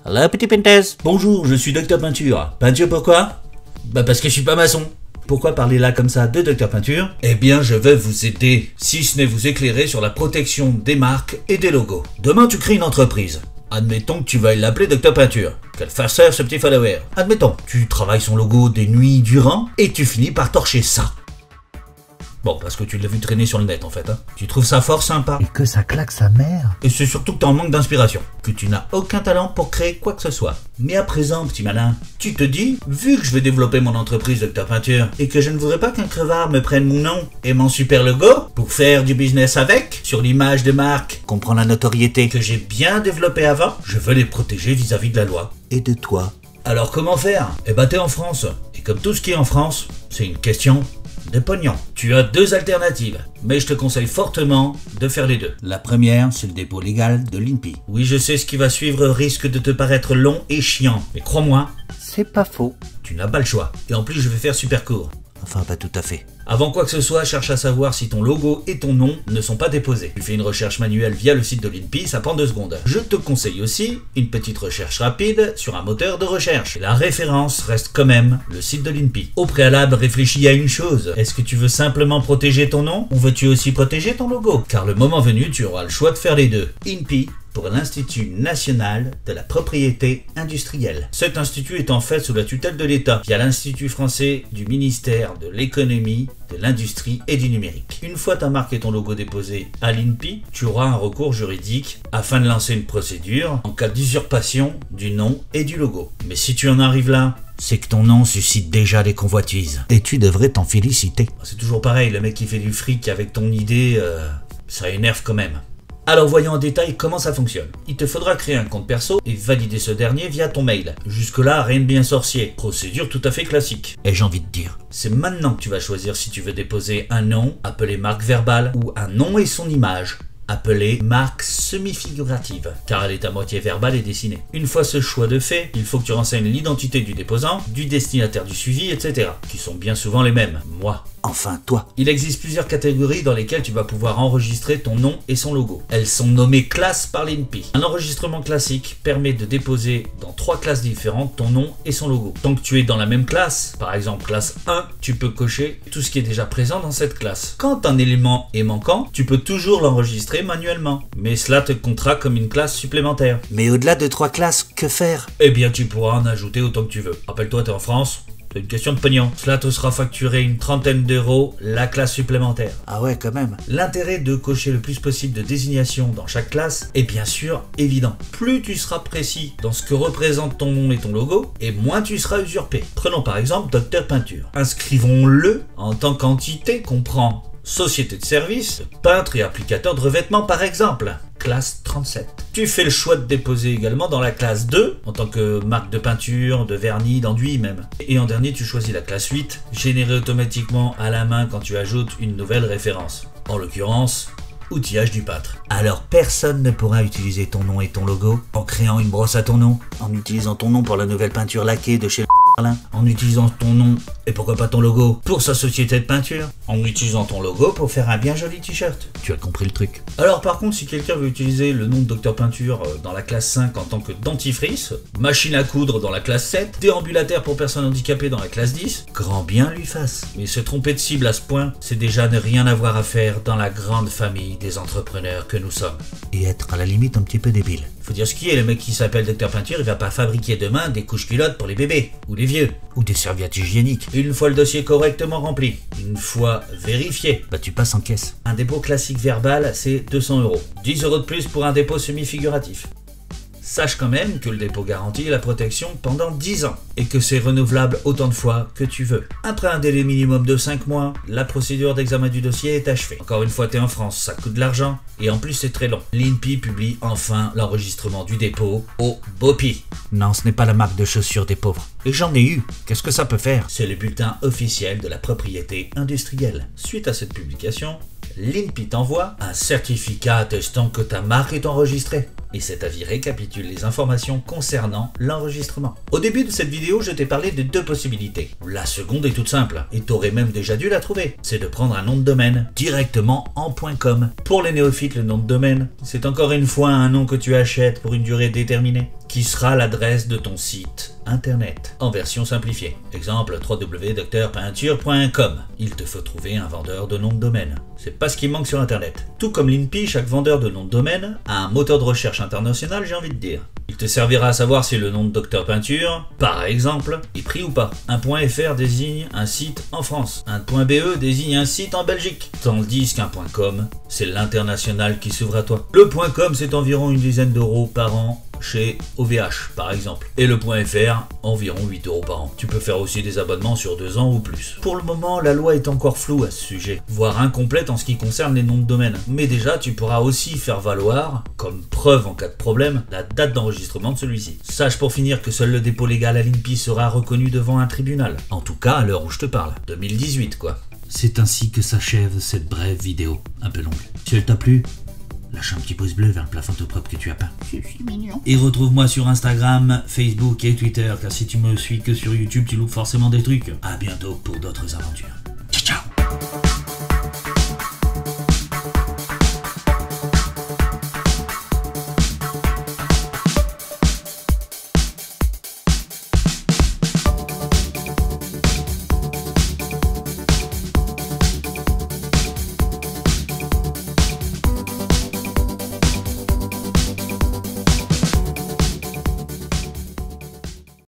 Hello, petit Pentes. Bonjour, je suis Docteur Peinture. Peinture pourquoi? Bah parce que je suis pas maçon. Pourquoi parler là comme ça de Docteur Peinture? Eh bien, je vais vous aider, si ce n'est vous éclairer sur la protection des marques et des logos. Demain, tu crées une entreprise. Admettons que tu veuilles l'appeler Docteur Peinture. Qu'elle fasse faire ce petit follower. Admettons, tu travailles son logo des nuits durant et tu finis par torcher ça. Bon, parce que tu l'as vu traîner sur le net en fait. Hein. Tu trouves ça fort sympa. Et que ça claque sa mère. Et c'est surtout que t'es en manque d'inspiration. Que tu n'as aucun talent pour créer quoi que ce soit. Mais à présent, petit malin, tu te dis, vu que je vais développer mon entreprise Docteur Peinture et que je ne voudrais pas qu'un crevard me prenne mon nom et mon super logo pour faire du business avec, sur l'image de marque, qu'on prend la notoriété que j'ai bien développée avant, je veux les protéger vis-à-vis de la loi. Et de toi. Alors comment faire? Eh ben t'es en France. Et comme tout ce qui est en France, c'est une question de pognon. Tu as deux alternatives, mais je te conseille fortement de faire les deux. La première, c'est le dépôt légal de l'INPI. Oui, je sais, ce qui va suivre risque de te paraître long et chiant, mais crois-moi, C'est pas faux. tu n'as pas le choix. Et en plus, je vais faire super court. Enfin, pas tout à fait. Avant quoi que ce soit, cherche à savoir si ton logo et ton nom ne sont pas déposés. Tu fais une recherche manuelle via le site de l'INPI, ça prend 2 secondes. Je te conseille aussi une petite recherche rapide sur un moteur de recherche. Et la référence reste quand même le site de l'INPI. Au préalable, réfléchis à une chose. Est-ce que tu veux simplement protéger ton nom ou veux-tu aussi protéger ton logo? Car le moment venu, tu auras le choix de faire les deux. INPI pour l'Institut National de la Propriété Industrielle. Cet institut est en fait sous la tutelle de l'État, via l'Institut français du ministère de l'Économie, de l'Industrie et du Numérique. Une fois ta marque et ton logo déposés à l'INPI, tu auras un recours juridique afin de lancer une procédure en cas d'usurpation du nom et du logo. Mais si tu en arrives là, C'est que ton nom suscite déjà des convoitises. Et tu devrais t'en féliciter. c'est toujours pareil, le mec qui fait du fric avec ton idée, ça énerve quand même. Alors voyons en détail comment ça fonctionne. Il te faudra créer un compte perso et valider ce dernier via ton mail. Jusque-là, rien de bien sorcier. Procédure tout à fait classique. Et j'ai envie de dire. C'est maintenant que tu vas choisir si tu veux déposer un nom, appelé marque verbale, ou un nom et son image, appelée marque semi-figurative, car elle est à moitié verbale et dessinée. Une fois ce choix de fait, il faut que tu renseignes l'identité du déposant, du destinataire du suivi, etc., qui sont bien souvent les mêmes, moi. Enfin, toi. Il existe plusieurs catégories dans lesquelles tu vas pouvoir enregistrer ton nom et son logo. Elles sont nommées classes par l'INPI. Un enregistrement classique permet de déposer dans 3 classes différentes ton nom et son logo. Tant que tu es dans la même classe, par exemple classe 1, tu peux cocher tout ce qui est déjà présent dans cette classe. Quand un élément est manquant, tu peux toujours l'enregistrer manuellement, mais cela te comptera comme une classe supplémentaire. Mais au-delà de 3 classes, que faire? Eh bien, tu pourras en ajouter autant que tu veux. Rappelle-toi, t'es en France. C'est une question de pognon. Cela te sera facturé une trentaine d'euros la classe supplémentaire. Ah ouais, quand même. L'intérêt de cocher le plus possible de désignations dans chaque classe est bien sûr évident. Plus tu seras précis dans ce que représente ton nom et ton logo, et moins tu seras usurpé. Prenons par exemple Docteur Peinture. Inscrivons-le en tant qu'entité qu'on prend société de service, peintre et applicateur de revêtement par exemple. Classe 37. Tu fais le choix de déposer également dans la classe 2, en tant que marque de peinture, de vernis, d'enduit même. Et en dernier, tu choisis la classe 8, générée automatiquement à la main quand tu ajoutes une nouvelle référence. En l'occurrence, outillage du peintre. Alors personne ne pourra utiliser ton nom et ton logo en créant une brosse à ton nom, en utilisant ton nom pour la nouvelle peinture laquée de chez Merlin, En utilisant ton nom, et pourquoi pas ton logo, pour sa société de peinture. En utilisant ton logo pour faire un bien joli t-shirt. Tu as compris le truc. Alors par contre, si quelqu'un veut utiliser le nom de Docteur Peinture dans la classe 5 en tant que dentifrice, machine à coudre dans la classe 7, déambulateur pour personnes handicapées dans la classe 10, grand bien lui fasse. Mais se tromper de cible à ce point, c'est déjà ne rien avoir à faire dans la grande famille des entrepreneurs que nous sommes. Et être à la limite un petit peu débile. Faut dire ce qui est, le mec qui s'appelle Docteur Peinture, il va pas fabriquer demain des couches culottes pour les bébés, ou les vieux. Ou des serviettes hygiéniques. Une fois le dossier correctement rempli, une fois vérifié, Bah tu passes en caisse. un dépôt classique verbal, c'est 200 €. 10 € de plus pour un dépôt semi-figuratif. Sache quand même que le dépôt garantit la protection pendant 10 ans et que c'est renouvelable autant de fois que tu veux. Après un délai minimum de 5 mois, la procédure d'examen du dossier est achevée. Encore une fois, t'es en France, ça coûte de l'argent et en plus c'est très long. L'INPI publie enfin l'enregistrement du dépôt au BOPI. Non, ce n'est pas la marque de chaussures des pauvres. Et j'en ai eu. Qu'est-ce que ça peut faire? C'est le bulletin officiel de la propriété industrielle. Suite à cette publication, l'INPI t'envoie un certificat attestant que ta marque est enregistrée. Et cet avis récapitule les informations concernant l'enregistrement. Au début de cette vidéo, je t'ai parlé de 2 possibilités. La seconde est toute simple, et t'aurais même déjà dû la trouver. C'est de prendre un nom de domaine directement en .com. Pour les néophytes, le nom de domaine, c'est encore une fois un nom que tu achètes pour une durée déterminée, qui sera l'adresse de ton site internet, en version simplifiée. Exemple, www.drpeinture.com. Il te faut trouver un vendeur de nom de domaine. C'est pas ce qui manque sur internet. Tout comme l'INPI, chaque vendeur de nom de domaine a un moteur de recherche international, j'ai envie de dire. Il te servira à savoir si le nom de Dr Peinture, par exemple, est pris ou pas. Un .fr désigne un site en France. Un .be désigne un site en Belgique. Tandis qu'un .com, c'est l'international qui s'ouvre à toi. Le .com, c'est environ une dizaine d'euros par an chez OVH par exemple, et le .fr environ 8 euros par an. Tu peux faire aussi des abonnements sur 2 ans ou plus. Pour le moment, la loi est encore floue à ce sujet, voire incomplète en ce qui concerne les noms de domaine. Mais déjà, tu pourras aussi faire valoir, comme preuve en cas de problème, la date d'enregistrement de celui-ci. Sache pour finir que seul le dépôt légal à l'INPI sera reconnu devant un tribunal. En tout cas, à l'heure où je te parle. 2018 quoi. C'est ainsi que s'achève cette brève vidéo, un peu longue. Si elle t'a plu, lâche un petit pouce bleu vers le plafond tout propre que tu as peint. Je suis mignon. Et retrouve-moi sur Instagram, Facebook et Twitter, car si tu me suis que sur YouTube, tu loupes forcément des trucs. À bientôt pour d'autres aventures.